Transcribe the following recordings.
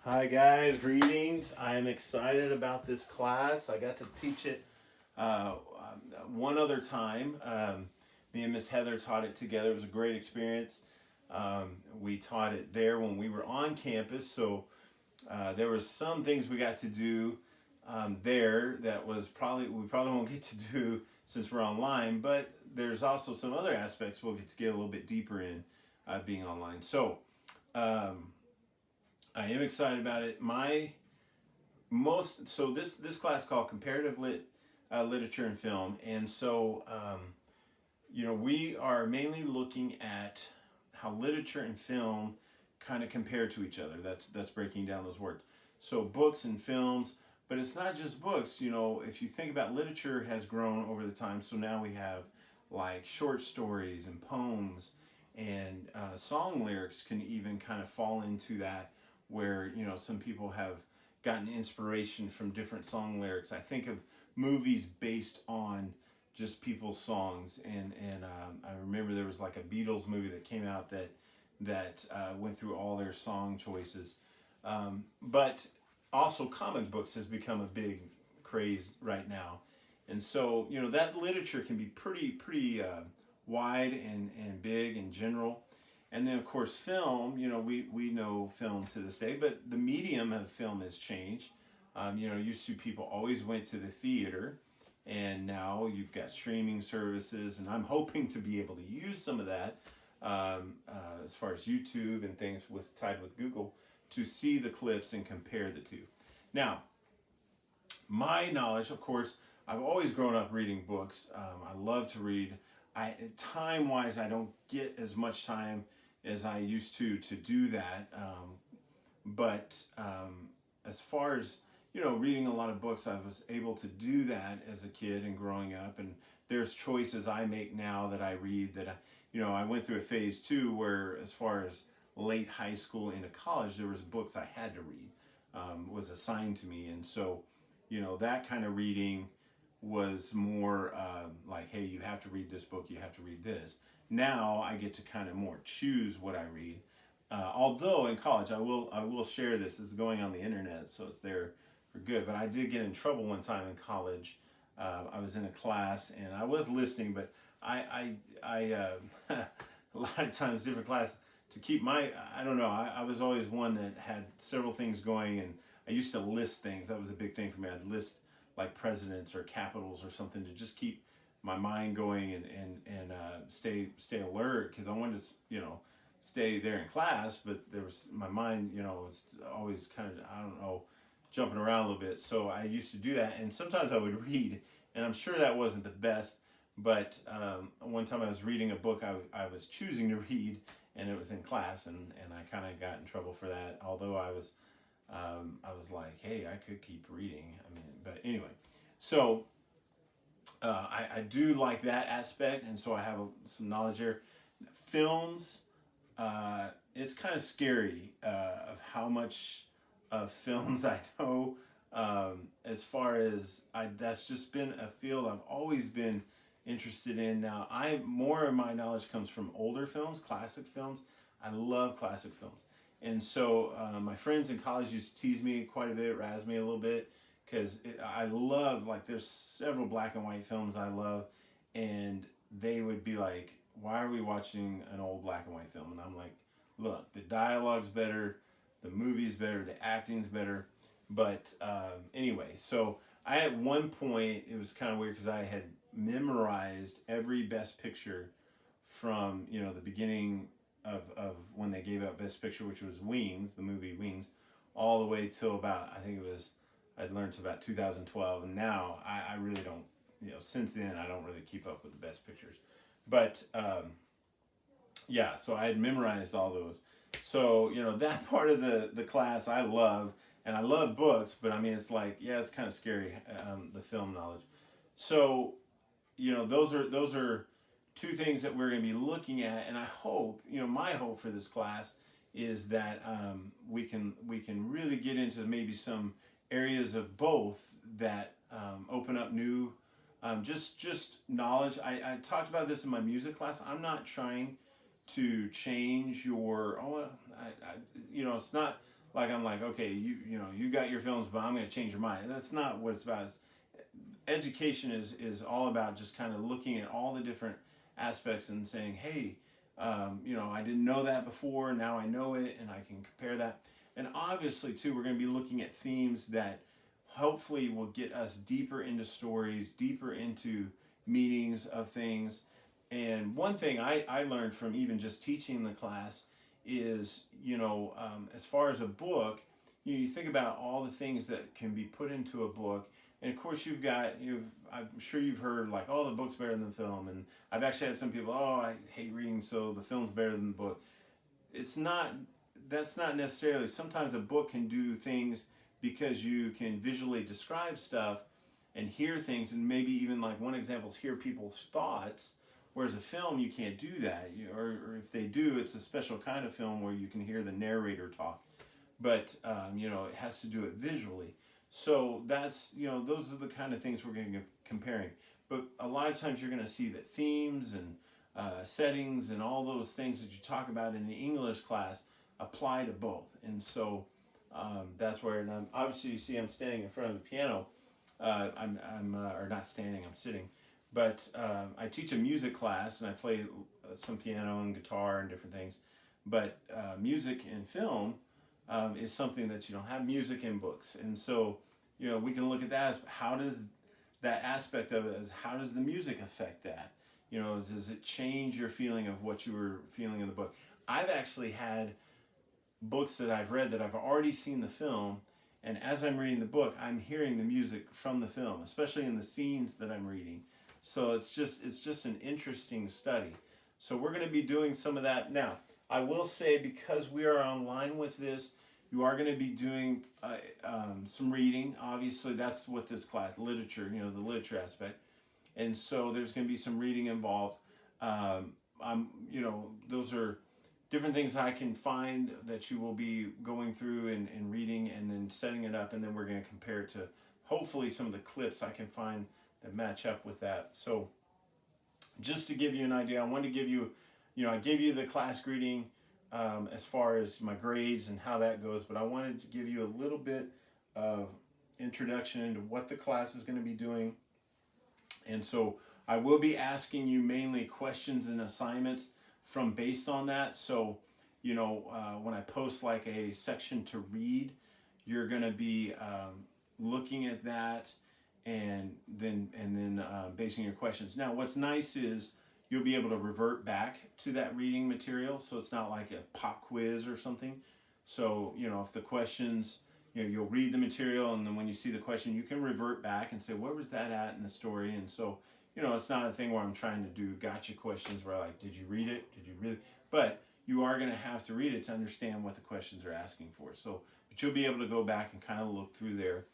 Hi guys, greetings. I'm excited about this class. I got to teach it one other time. Me and Miss Heather taught it together. It was a great experience. We taught it there when we were on campus, so there was some things we got to do there that was probably we probably won't get to do since we're online. But there's also some other aspects we'll get to get a little bit deeper in being online. So. Um, I am excited about it. My most so this class called Comparative Literature and Film, and so we are mainly looking at how literature and film kind of compare to each other. That's breaking down those words. So books and films, but it's not just books. If you think about literature has grown over the time, so now we have like short stories and poems and song lyrics can even kind of fall into that where some people have gotten inspiration from different song lyrics. I think of movies based on just people's songs, and I remember there was like a Beatles movie that came out that went through all their song choices. But also, comic books has become a big craze right now, and so that literature can be pretty wide and big and general. And then, of course, film, we know film to this day, but the medium of film has changed. Used to people always went to the theater, and now you've got streaming services, and I'm hoping to be able to use some of that as far as YouTube and things tied with Google to see the clips and compare the two. Now, my knowledge, of course, I've always grown up reading books. I love to read. Time wise, I don't get as much time as I used to do that. But as far as reading a lot of books, I was able to do that as a kid and growing up. And there's choices I make now that I read that I went through a phase too, where as far as late high school into college, there was books I had to read, was assigned to me, and so that kind of reading was more like, hey, you have to read this book, you have to read this. Now I get to kind of more choose what I read. Although in college, I will share this. This is going on the internet, so it's there for good. But I did get in trouble one time in college. I was in a class and I was listening, but I a lot of times different class to keep my I don't know. I was always one that had several things going, and I used to list things. That was a big thing for me. I'd list like presidents or capitals or something to just keep my mind going and stay alert because I wanted to stay there in class, but there was my mind was always kind of I don't know jumping around a little bit. So I used to do that, and sometimes I would read, and I'm sure that wasn't the best. But one time I was reading a book I was choosing to read, and it was in class, and I kind of got in trouble for that. Although I was like, hey, I could keep reading. I mean, but anyway, so I do like that aspect, and so I have some knowledge there. Films, it's kind of scary of how much of films I know. As far as that's just been a field I've always been interested in. Now, more of my knowledge comes from older films, classic films. I love classic films. And so my friends in college used to tease me quite a bit, razz me a little bit, because I love, like, there's several black and white films I love, and they would be like, why are we watching an old black and white film? And I'm like, look, the dialogue's better, the movie's better, the acting's better. But anyway, so I at one point, it was kind of weird because I had memorized every Best Picture from, the beginning of when they gave out Best Picture, which was Wings, the movie Wings, all the way till about, I think it was, I'd learned to about 2012. And now I really don't, since then, I don't really keep up with the Best Pictures. But yeah, so I had memorized all those. So, that part of the class I love, and I love books, but I mean, it's like, yeah, it's kind of scary, the film knowledge. So, those are two things that we're going to be looking at, and I hope, my hope for this class is that we can really get into maybe some areas of both that open up new just knowledge. I talked about this in my music class. I'm not trying to change your it's not like I'm like, okay, you got your films, but I'm going to change your mind. That's not what it's about. Education is all about just kind of looking at all the different aspects and saying, hey, I didn't know that before. Now I know it, and I can compare that. And obviously, too, we're going to be looking at themes that hopefully will get us deeper into stories, deeper into meanings of things. And one thing I learned from even just teaching the class is, as far as a book, you think about all the things that can be put into a book. And of course, I'm sure you've heard like, oh, the book's better than the film. And I've actually had some people, oh, I hate reading, so the film's better than the book. It's not, that's not necessarily, sometimes a book can do things because you can visually describe stuff and hear things, and maybe even like one example is hear people's thoughts, whereas a film you can't do that. Or if they do, it's a special kind of film where you can hear the narrator talk, but it has to do it visually. So that's, those are the kind of things we're going to be comparing. But a lot of times you're going to see that themes and settings and all those things that you talk about in the English class apply to both. And so that's where, and obviously you see I'm standing in front of the piano. Or not standing, I'm sitting. But I teach a music class, and I play some piano and guitar and different things. But music in film is something that you don't have music in books. And so, we can look at that as how does that aspect of it, as how does the music affect that? Does it change your feeling of what you were feeling in the book? I've actually had books that I've read that I've already seen the film, and as I'm reading the book, I'm hearing the music from the film, especially in the scenes that I'm reading. So it's just an interesting study. So we're going to be doing some of that now. I will say, because we are online with this, you are going to be doing some reading. Obviously, that's what this class, literature, the literature aspect. And so there's going to be some reading involved. Those are different things I can find that you will be going through and reading, and then setting it up, and then we're going to compare it to hopefully some of the clips I can find that match up with that. So just to give you an idea, I wanted to give you, I gave you the class greeting as far as my grades and how that goes, but I wanted to give you a little bit of introduction into what the class is going to be doing. And so I will be asking you mainly questions and assignments from based on that. So, when I post like a section to read, you're going to be looking at that and then basing your questions. Now, what's nice is you'll be able to revert back to that reading material, so it's not like a pop quiz or something. So, if the questions, you'll read the material, and then when you see the question, you can revert back and say, where was that at in the story? And so, it's not a thing where I'm trying to do gotcha questions where like, did you read it? Did you really? But you are going to have to read it to understand what the questions are asking for. So, but you'll be able to go back and kind of look through there.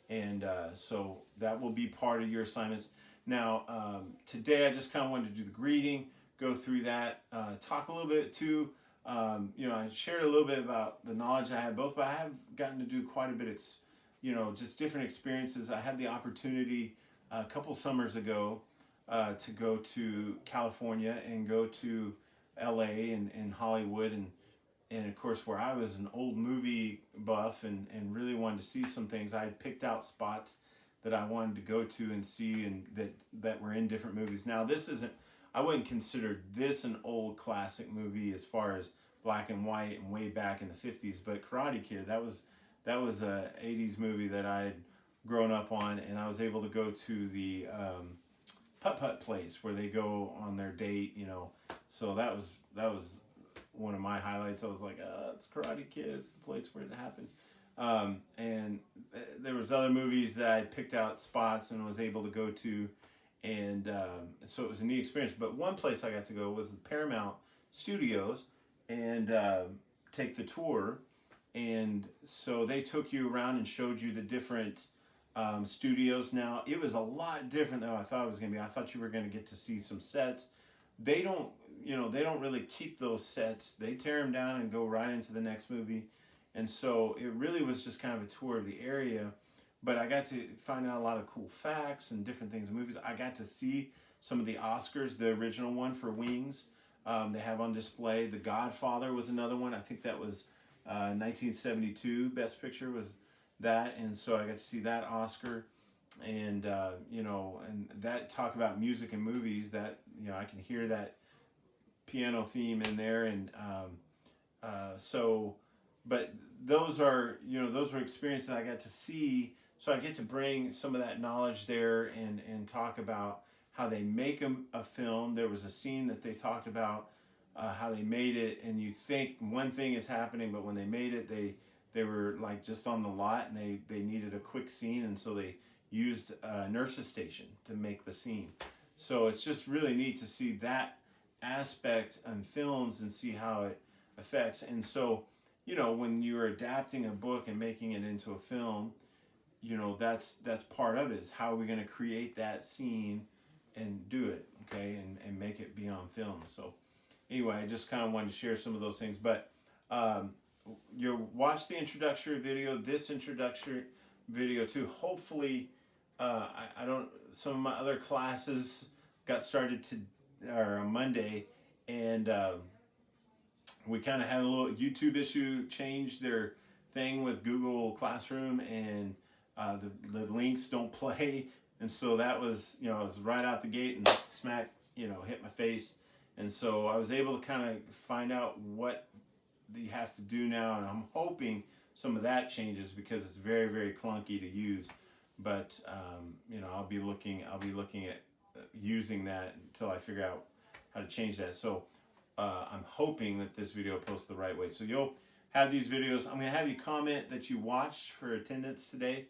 And so that will be part of your assignments. Now, today I just kind of wanted to do the greeting, go through that, talk a little bit too. I shared a little bit about the knowledge I had both, but I have gotten to do quite a bit of, just different experiences. I had the opportunity a couple summers ago to go to California and go to LA and Hollywood, and of course, where I was an old movie buff and really wanted to see some things, I had picked out spots that I wanted to go to and see, and that were in different movies. Now, I wouldn't consider this an old classic movie as far as black and white and way back in the 50s, but Karate Kid, that was a 80s movie that I had grown up on, and I was able to go to the putt-putt place where they go on their date, so that was one of my highlights. I was like, it's Karate Kid, it's the place where it happened. And there was other movies that I picked out spots and was able to go to, and so it was a neat experience. But one place I got to go was the Paramount Studios and take the tour, and so they took you around and showed you the different studios. Now, it was a lot different than I thought it was going to be. I thought you were going to get to see some sets. They don't really keep those sets. They tear them down and go right into the next movie. And so it really was just kind of a tour of the area. But I got to find out a lot of cool facts and different things in movies. I got to see some of the Oscars, the original one for Wings. They have on display. The Godfather was another one. I think that was 1972 Best Picture was that, and so I got to see that Oscar, and and that talk about music and movies. That I can hear that piano theme in there, and so, but those were experiences I got to see. So I get to bring some of that knowledge there and talk about how they make a film. There was a scene that they talked about how they made it, and you think one thing is happening, but when they made it, they were like just on the lot, and they needed a quick scene, and so they used a nurse's station to make the scene. So it's just really neat to see that aspect in films and see how it affects. And so, when you're adapting a book and making it into a film, that's part of it, is how are we going to create that scene and do it, okay, and make it be on film. So anyway, I just kind of wanted to share some of those things. But you watch the introductory video, this introductory video too. Hopefully, I don't. Some of my other classes got started on Monday, and we kind of had a little YouTube issue, changed their thing with Google Classroom, and the links don't play, and so that was it was right out the gate and smack hit my face, and so I was able to kind of find out what you have to do now, and I'm hoping some of that changes because it's very, very clunky to use, but I'll be looking at using that until I figure out how to change that. So I'm hoping that this video posts the right way. So you'll have these videos. I'm going to have you comment that you watched for attendance today,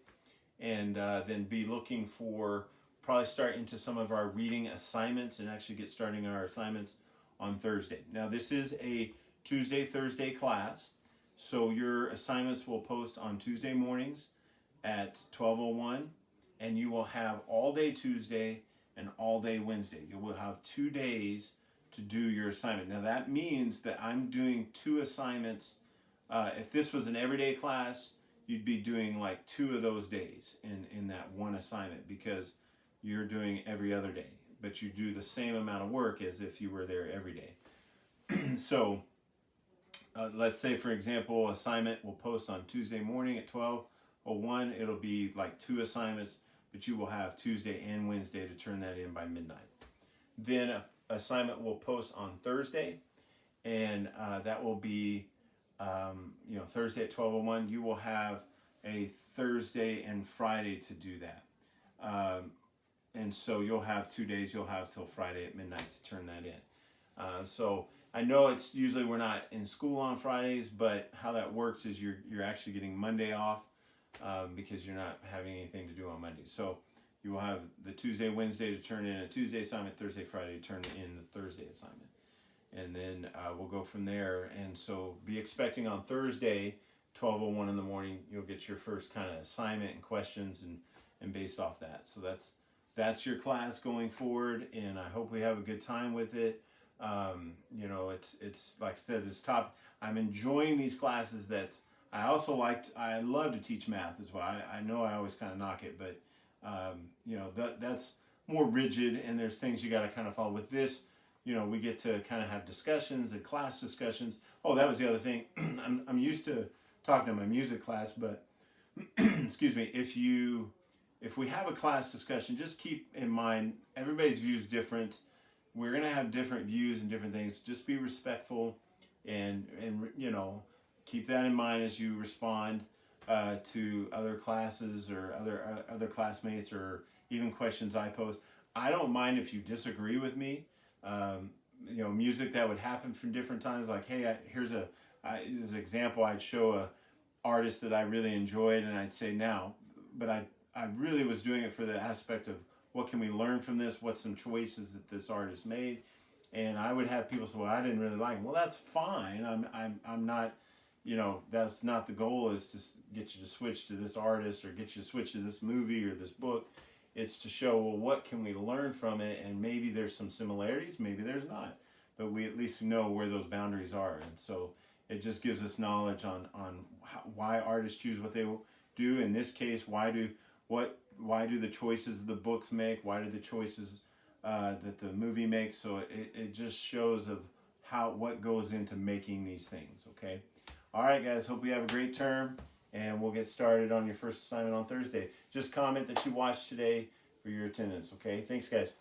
and then be looking for, probably start into some of our reading assignments and actually get starting our assignments on Thursday. Now this is a Tuesday, Thursday class, so your assignments will post on Tuesday mornings at 12:01, and you will have all day Tuesday and all day Wednesday. You will have 2 days to do your assignment. Now that means that I'm doing 2 assignments. If this was an everyday class, you'd be doing like 2 of those days in that one assignment, because you're doing every other day, but you do the same amount of work as if you were there every day. So let's say, for example, assignment will post on Tuesday morning at 12:01. It'll be like 2 assignments, but you will have Tuesday and Wednesday to turn that in by midnight. Then assignment will post on Thursday, and that will be Thursday at 12:01. You will have a Thursday and Friday to do that, and so you'll have 2 days. You'll have till Friday at midnight to turn that in. So I know it's usually we're not in school on Fridays, but how that works is you're actually getting Monday off because you're not having anything to do on Monday. So you will have the Tuesday, Wednesday to turn in a Tuesday assignment, Thursday, Friday to turn in the Thursday assignment. And then we'll go from there. And so be expecting on Thursday, 12:01 in the morning, you'll get your first kind of assignment and questions, and based off that. So that's your class going forward, and I hope we have a good time with it. It's like I said, this top. I'm enjoying these classes. I love to teach math as well. I know I always kind of knock it, but that's more rigid, and there's things you got to kind of follow. With this, we get to kind of have discussions and class discussions. Oh, that was the other thing. I'm used to talking to my music class, but excuse me, if we have a class discussion, just keep in mind everybody's view is different. We're gonna have different views and different things. Just be respectful, and keep that in mind as you respond to other classes or other classmates, or even questions I pose. I don't mind if you disagree with me. Music that would happen from different times. Like, hey, here's an example. I'd show a artist that I really enjoyed, and I'd say now, but I really was doing it for the aspect of what can we learn from this? What's some choices that this artist made? And I would have people say, well, I didn't really like him. Well, that's fine. I'm not, that's not the goal, is to get you to switch to this artist or get you to switch to this movie or this book. It's to show, well, what can we learn from it? And maybe there's some similarities, maybe there's not. But we at least know where those boundaries are. And so it just gives us knowledge on why artists choose what they do. In this case, why do the choices the books make? Why do the choices that the movie makes? So it just shows of what goes into making these things. Okay. All right, guys. Hope you have a great term, and we'll get started on your first assignment on Thursday. Just comment that you watched today for your attendance. Okay. Thanks, guys.